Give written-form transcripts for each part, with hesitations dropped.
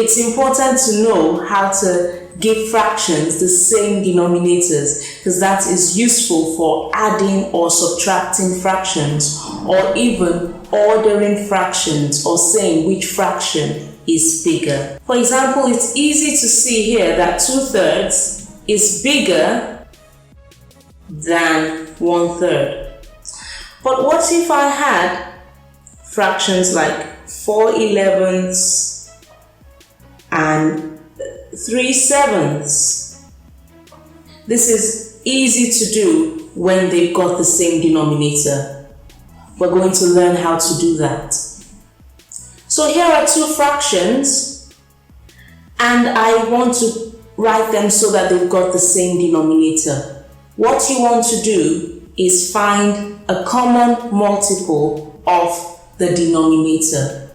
It's important to know how to give fractions the same denominators, because that is useful for adding or subtracting fractions, or even ordering fractions or saying which fraction is bigger. For example, it's easy to see here that 2/3 is bigger than 1/3. But what if I had fractions like 4/11 and 3/7? This is easy to do when they've got the same denominator. We're going to learn how to do that. So here are two fractions, and I want to write them so that they've got the same denominator. What you want to do is find a common multiple of the denominator.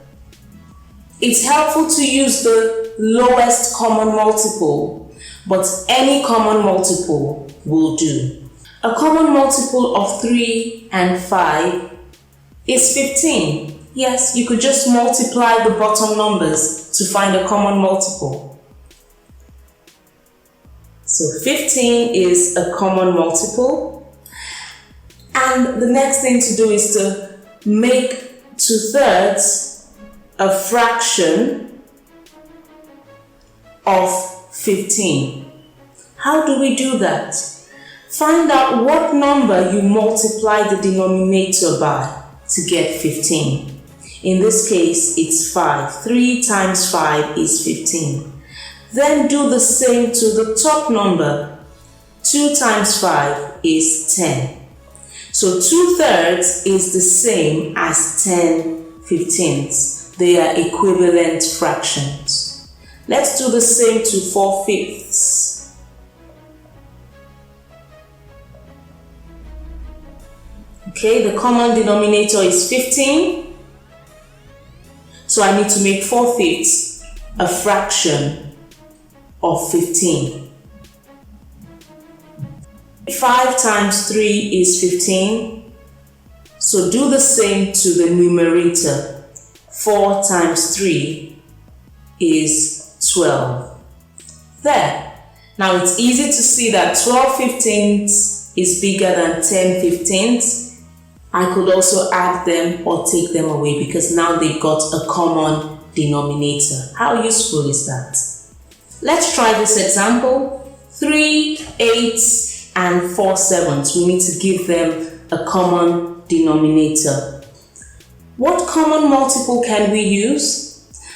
It's helpful to use the lowest common multiple, but any common multiple will do. A common multiple of 3 and 5 is 15. Yes, you could just multiply the bottom numbers to find a common multiple. So 15 is a common multiple. And the next thing to do is to make 2/3 a fraction of 15. How do we do that? Find out what number you multiply the denominator by to get 15. In this case, it's 5. 3 times 5 is 15. Then do the same to the top number. 2 times 5 is 10. So 2/3 is the same as 10/15. They are equivalent fractions. Let's do the same to 4/5. Okay, the common denominator is 15. So I need to make 4/5 a fraction of 15. 5 times 3 is 15. So do the same to the numerator. 4 times 3 is 12. There. Now it's easy to see that 12/15 is bigger than 10/15. I could also add them or take them away because now they've got a common denominator. How useful is that? Let's try this example. 3 8s and 4 7s. We need to give them a common denominator. What common multiple can we use?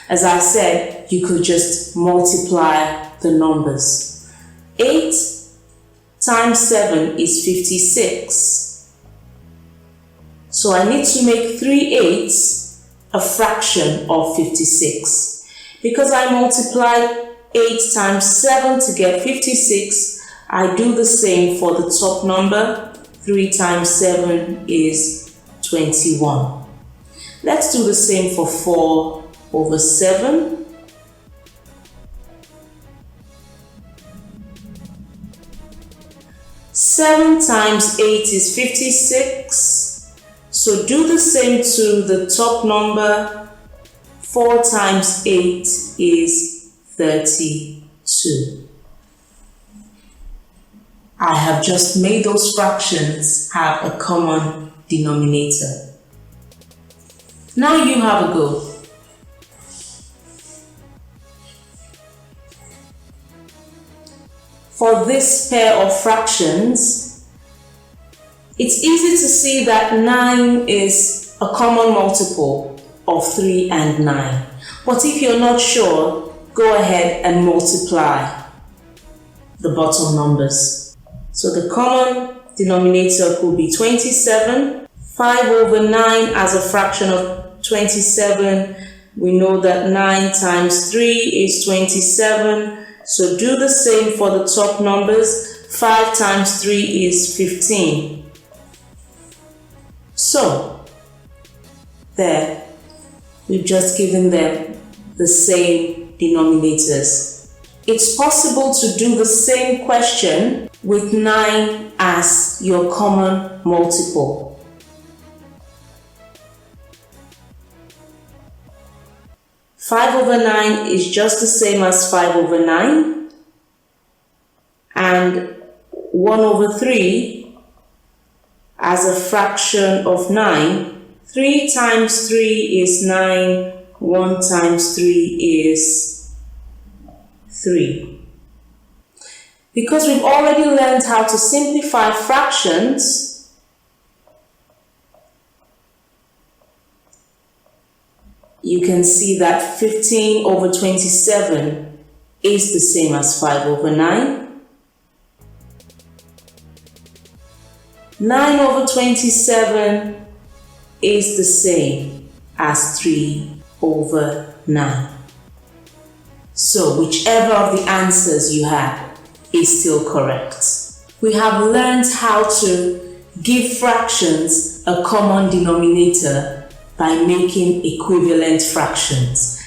As I said, you could just multiply the numbers. 8 times 7 is 56. So I need to make 3 8s a fraction of 56. Because I multiplied 8 times 7 to get 56, I do the same for the top number. 3 times 7 is 21. Let's do the same for 4/7. 7 times 8 is 56. So do the same to the top number. 4 times 8 is 32. I have just made those fractions have a common denominator. Now you have a go. For this pair of fractions, it's easy to see that 9 is a common multiple of 3 and 9. But if you're not sure, go ahead and multiply the bottom numbers. So the common denominator could be 27. 5/9 as a fraction of 27. We know that 9 times 3 is 27. So do the same for the top numbers. 5 times 3 is 15. So, there, we've just given them the same denominators. It's possible to do the same question with 9 as your common multiple. 5 over 9 is just the same as 5 over 9. And 1 over 3 as a fraction of 9. 3 times 3 is 9. 1 times 3 is 3. Because we've already learned how to simplify fractions, you can see that 15 over 27 is the same as 5 over 9. 9 over 27 is the same as 3 over 9. So whichever of the answers you have is still correct. We have learned how to give fractions a common denominator by making equivalent fractions.